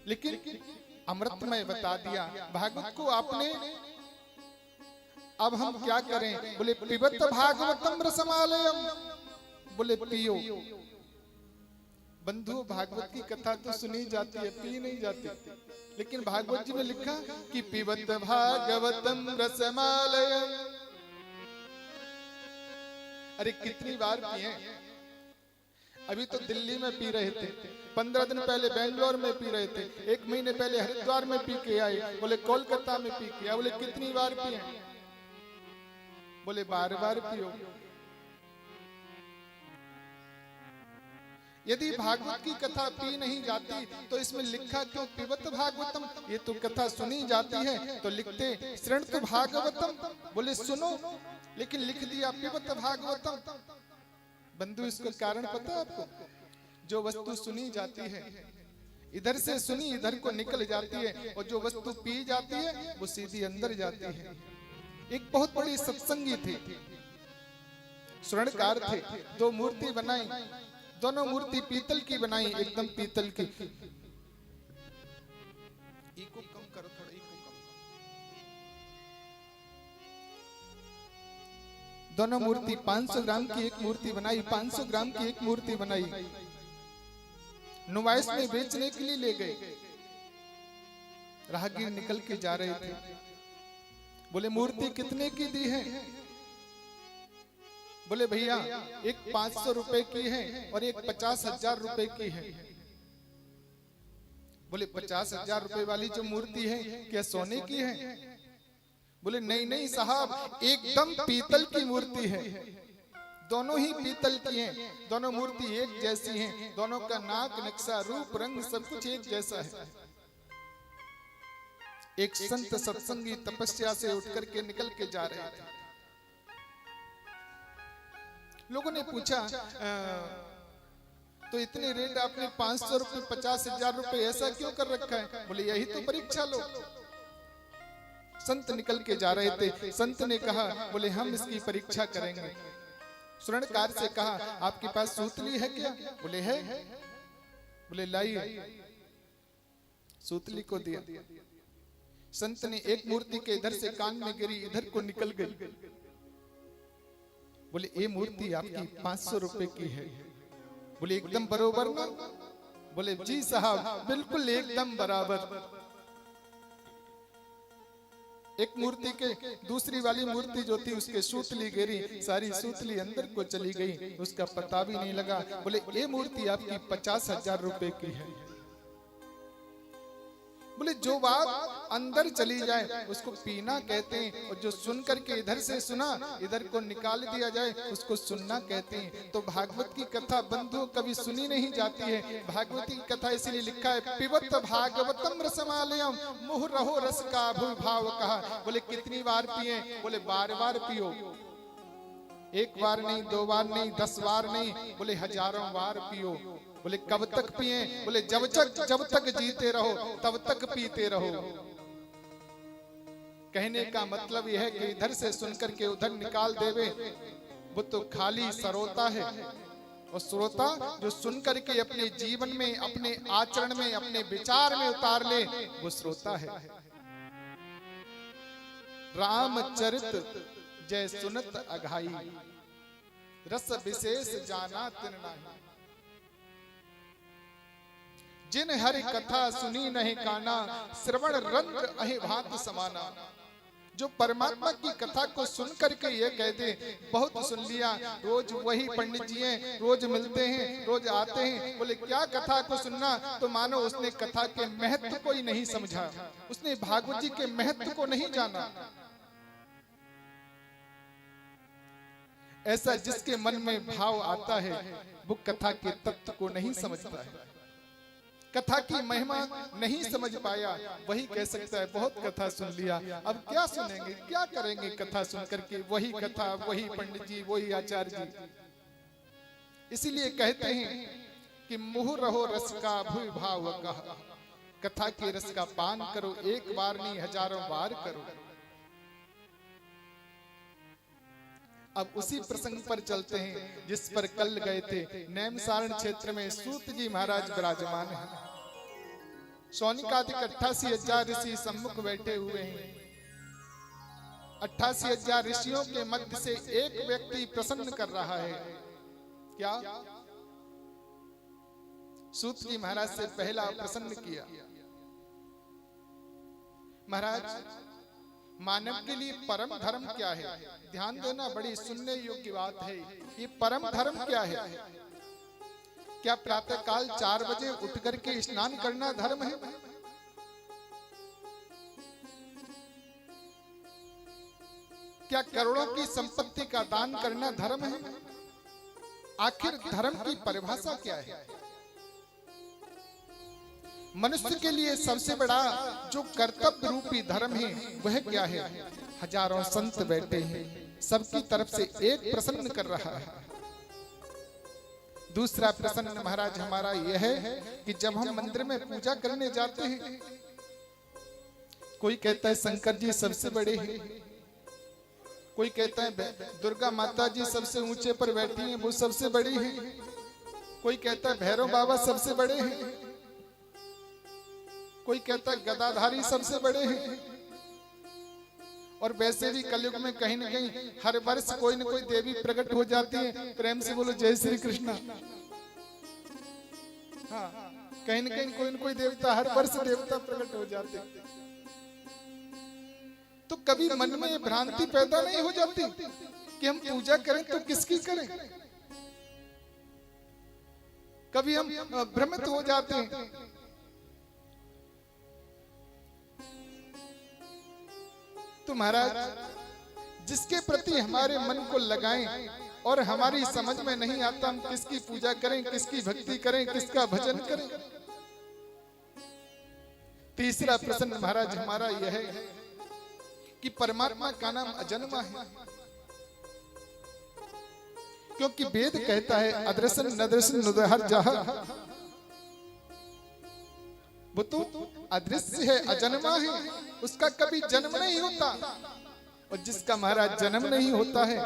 लेकिन अमृतमय बता दिया भागवत को आपने। अब हम क्या करें? बोले पिबत भागवतम रसमालयम, बोले पियो। बंधु भागवत की कथा तो सुनी जाती है, पी नहीं जाती। लेकिन भागवत जी में लिखा कि पिबत भागवतम रसमालयम। अरे कितनी बार पिए? अभी तो दिल्ली में पी रहे थे, 15 दिन पहले बेंगलोर में पी रहे थे, 1 महीने पहले हरिद्वार में पी के आए, बोले कोलकाता में पी के आए। बोले कितनी बार पिए? बोले बार बार पियो। यदि भागवत की कथा पी नहीं जाती तो इसमें लिखा क्यों पिबत भागवतम? ये तो कथा सुनी जाती है तो लिखते शृणु भागवतम, बोले सुनो, लेकिन लिख दिया पिबत भागवतम। बंधु इसका कारण पता है आपको? जो वस्तु सुनी जाती है इधर से सुनी इधर को निकल जाती है, और जो वस्तु पी जाती है वो सीधी अंदर जाती है। एक बहुत बड़ी सत्संगी थे, स्वर्णकार थे, 2 मूर्ति बनाई, दोनों मूर्ति पीतल की बनाई, एकदम पीतल की। इको कम करो थोड़ा, इको कम। दोनों मूर्ति 500 ग्राम की एक मूर्ति बनाई, 500 ग्राम की एक मूर्ति बनाई, नुमाइश में बेचने के लिए ले गए। राहगीर निकल के जा रहे थे, बोले मूर्ति कितने की दी है? बोले भैया एक 500 रुपए की है और एक 50,000 रुपए की है। बोले 50,000 रुपए वाली जो मूर्ति है क्या सोने की है? बोले नहीं नहीं साहब, एकदम पीतल की मूर्ति है, दोनों ही पीतल की हैं, दोनों मूर्ति एक जैसी हैं, दोनों का नाक नक्शा रूप रंग सब कुछ एक जैसा है। एक संत सत्संगी तपस्या से उठकर के निकल के जा रहे थे। लोगों ने पूछा तो इतने रेट आपने 500 रुपए 50,000 रुपए ऐसा क्यों कर रखा है? बोले यही तो परीक्षा लो। संत निकल के जा रहे थे, संत ने कहा बोले हम इसकी परीक्षा करेंगे। स्वर्णकार से कहा आपके पास सूतली है क्या? बोले है। बोले लाइए। सूतली को दिया। संत ने एक मूर्ति के इधर से कान में गिरी, इधर को निकल गई। बोले ये मूर्ति आपकी 500 रुपए की है। बोले एकदम बरोबर ना? बोले जी साहब बिल्कुल एकदम बराबर। एक मूर्ति के दूसरी वाली मूर्ति जो थी उसके सूतली गिरी, सारी सूतली अंदर को चली गई, उसका पता भी नहीं लगा। बोले ये मूर्ति आपकी 50,000 रुपए की है। बोले जो बात अंदर चली जाए उसको पीना कहते हैं, और जो सुन करके इधर से सुना इधर को निकाल दिया जाए उसको सुनना कहते हैं। तो भागवत की कथा बंधु कभी सुनी नहीं जाती है। भागवत की कथा इसीलिए लिखा है पिबत भागवतम रसमालयम, मुह रहो रस का भूल भाव कहा। बोले कितनी बार पिए? बोले बार बार पियो। 1 बार नहीं, 2 बार नहीं, 10 बार नहीं, बोले हजारों बार पियो। बोले कब तक पिए? बोले जब तक जीते रहो तब तक पीते रहो। कहने का मतलब यह है कि इधर से सुनकर के उधर निकाल देवे वो तो खाली श्रोता है, और श्रोता जो सुनकर के अपने जीवन में, अपने आचरण में, अपने विचार में उतार ले वो श्रोता है। रामचरित जय सुनत अघाई, रस विशेष जाना तिन नाही। जिन हरि कथा सुनी नहीं काना, श्रवण रंग अहि भांत समाना। जो परमात्मा की कथा को सुन करके ये कहते बहुत सुन लिया, रोज वही पंडित जी हैं, रोज मिलते हैं, रोज आते हैं। बोले क्या कथा को सुनना? तो मानो उसने कथा के महत्व को ही नहीं समझा, उसने भागवत जी के महत्व को नहीं जाना। ऐसा जिसके मन में भाव आता है वो कथा के तत्व को नहीं समझता है, कथा की महिमा नहीं समझ पाया, वही कह सकता है बहुत कथा सुन लिया, अब क्या सुनेंगे, क्या करेंगे कथा सुन करके? वही कथा, वही पंडित जी, वही आचार्य जी। इसीलिए कहते हैं कि मुह रहो रस का भूय भाव कहा। कथा के रस का पान करो, 1 बार नहीं हजारों बार करो। अब उसी प्रसंग पर चलते हैं जिस पर कल गए थे। नैमिषारण्य क्षेत्र में सूत जी महाराज विराजमान हैं। सौनिकादिक 88,000 ऋषि सम्मुख बैठे हुए हैं। 88,000 ऋषियों के मध्य से एक व्यक्ति प्रसन्न कर रहा है। क्या? सूत जी महाराज से पहला प्रसन्न किया। महाराज, मानव के लिए परम धर्म क्या है? ध्यान देना, बड़ी सुनने योग्य बात है। ये परम धर्म क्या है? क्या प्रातः काल 4 बजे उठ करके स्नान करना धर्म है? क्या करोड़ों की संपत्ति का दान करना धर्म है? आखिर धर्म की परिभाषा क्या है? मनुष्य के लिए सबसे बड़ा जो कर्तव्य रूपी धर्म है वह क्या है? हजारों संत बैठे हैं, सबकी तरफ से एक प्रसन्न कर रहा है। दूसरा प्रसन्न महाराज हमारा यह है कि जब हम मंदिर में पूजा करने जाते हैं, कोई कहता है शंकर जी सबसे बड़े हैं, कोई कहता है दुर्गा माता जी सबसे ऊंचे पर बैठी हैं, वो सबसे बड़ी हैं, कोई कहता है भैरव बाबा सबसे बड़े हैं, कोई कहता है गदाधारी सबसे बड़े हैं। और वैसे भी कलयुग में कहीं न कहीं हर वर्ष कोई न कोई देवी प्रकट हो जाती है। प्रेम से बोलो जय श्री कृष्ण। हाँ, कहीं न कहीं कोई न कोई देवता, हर वर्ष देवता प्रकट हो जाते। तो कभी मन में भ्रांति पैदा नहीं हो जाती कि हम पूजा करें तो किसकी करें? कभी हम भ्रमित हो जाते हैं। तो महाराज, जिसके प्रति हमारे मन को लगाएं और हमारी समझ में नहीं आता हम किसकी पूजा करें, किसकी भक्ति करें, किसका भजन करें। तीसरा प्रश्न महाराज हमारा यह है कि परमात्मा का नाम अजन्मा है, क्योंकि वेद कहता है अदृश्य नदृश्य नुदहर जहा। वो तो अदृश्य है, अजन्मा है, उसका कभी जन्म नहीं होता। और जिसका महाराज जन्म नहीं होता है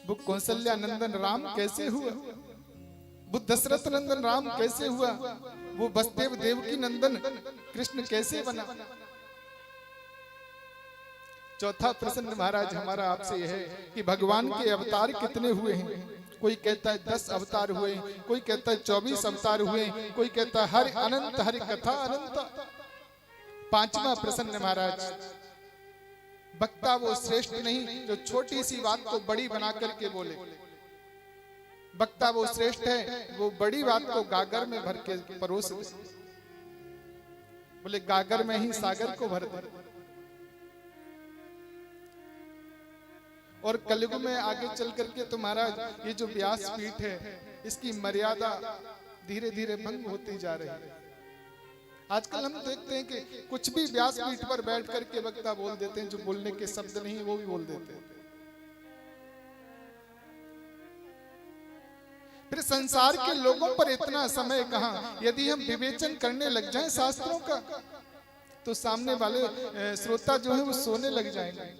वो कौशल्या नंदन राम कैसे हुआ? वो दशरथ नंदन राम कैसे हुआ? वो वसुदेव देवकी नंदन कृष्ण कैसे बना? चौथा प्रश्न महाराज हमारा आपसे यह है कि भगवान के अवतार कितने हुए हैं? कोई कहता है 10 अवतार हुए, कोई कहता है 24 अवतार हुए, कोई कहता है हरि अनंत, हरि कथा अनंत। पांचवा प्रश्न महाराज, वक्ता वो श्रेष्ठ नहीं जो छोटी सी बात को बड़ी बना करके बोले। वक्ता वो श्रेष्ठ है वो बड़ी बात को गागर में भर के परोस दे। बोले गागर में ही सागर को भर दे। और कलयुग में आगे चल करके तो महाराज ये जो व्यास पीठ है इसकी मर्यादा धीरे धीरे भंग होती जा रही है। आजकल हम देखते हैं कि कुछ भी व्यास पीठ पर बैठ करके वक्ता बोल देते हैं, जो बोलने के शब्द नहीं वो भी बोल देते हैं। फिर संसार के लोगों पर इतना समय कहाँ? यदि हम विवेचन करने लग जाएं शास्त्रों का तो सामने वाले श्रोता जो है वो सोने लग जाएंगे।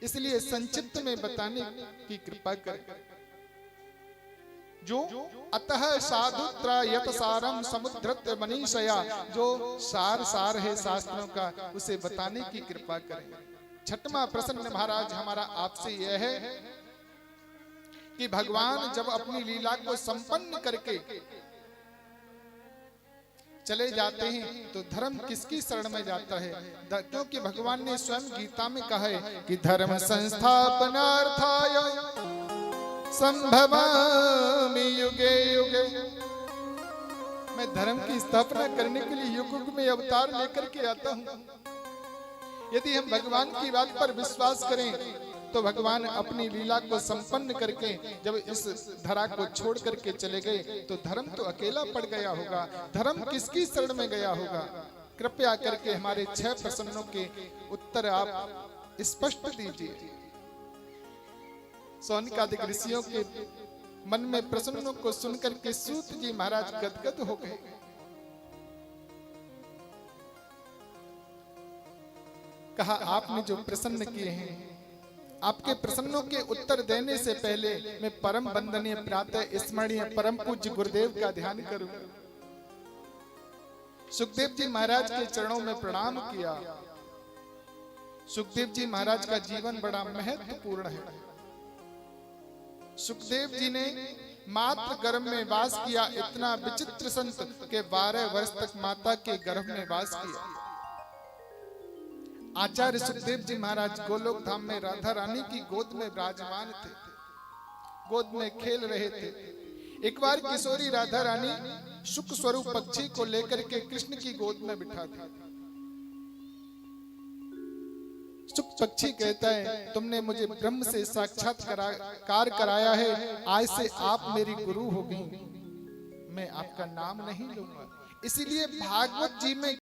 इसलिए संक्षिप्त में बताने की कृपा करें। जो अतः साधुत्रयत सारम समुद्रत मनीषया, जो सार है शास्त्रों का उसे बताने की कृपा करें। छठवां प्रश्न महाराज हमारा आपसे यह है कि भगवान जब अपनी लीला को संपन्न करके चले जाते हैं तो धर्म किसकी शरण में जाता है? क्योंकि भगवान ने स्वयं गीता में कहा है कि धर्म संस्थापनार्थाय संभवामि युगे युगे। मैं धर्म की स्थापना करने के लिए युग युग में अवतार लेकर के आता हूँ। यदि हम भगवान की बात पर विश्वास करें तो भगवान अपनी लीला को संपन्न करके जब इस धरा को छोड़ करके चले गए तो धर्म तो अकेला पड़ गया होगा। धर्म किसकी शरण में गया होगा? कृपया करके हमारे 6 प्रश्नों के उत्तर आप स्पष्ट दीजिए। सौनकादिक ऋषियों के मन में प्रश्नों को सुनकर के सूत जी महाराज गदगद हो गए। कहा आपने जो प्रश्न किए हैं, आपके प्रश्नों के उत्तर देने से पहले मैं परम वंदनीय प्रातः स्मरणीय परम पूज्य गुरुदेव का ध्यान करूं। सुखदेव जी महाराज के चरणों में प्रणाम किया। सुखदेव जी महाराज का जीवन बड़ा महत्वपूर्ण है। सुखदेव जी ने मात्र गर्भ में वास किया, इतना विचित्र संत के 12 वर्ष तक माता के गर्भ में वास किया। आचार्य सुखदेव जी महाराज गोलोक धाम में राधा रानी की गोद में विराजमान थे, गोद में खेल रहे थे। एक बार किशोरी राधा रानी शुक स्वरूप पक्षी को लेकर के कृष्ण की गोद में बिठा दी। शुक पक्षी कहता है, तुमने मुझे ब्रह्म से साक्षात्कार कराया है, आज से आप मेरी गुरु हो गई, मैं आपका नाम नहीं लूंगा। इसीलिए भागवत जी में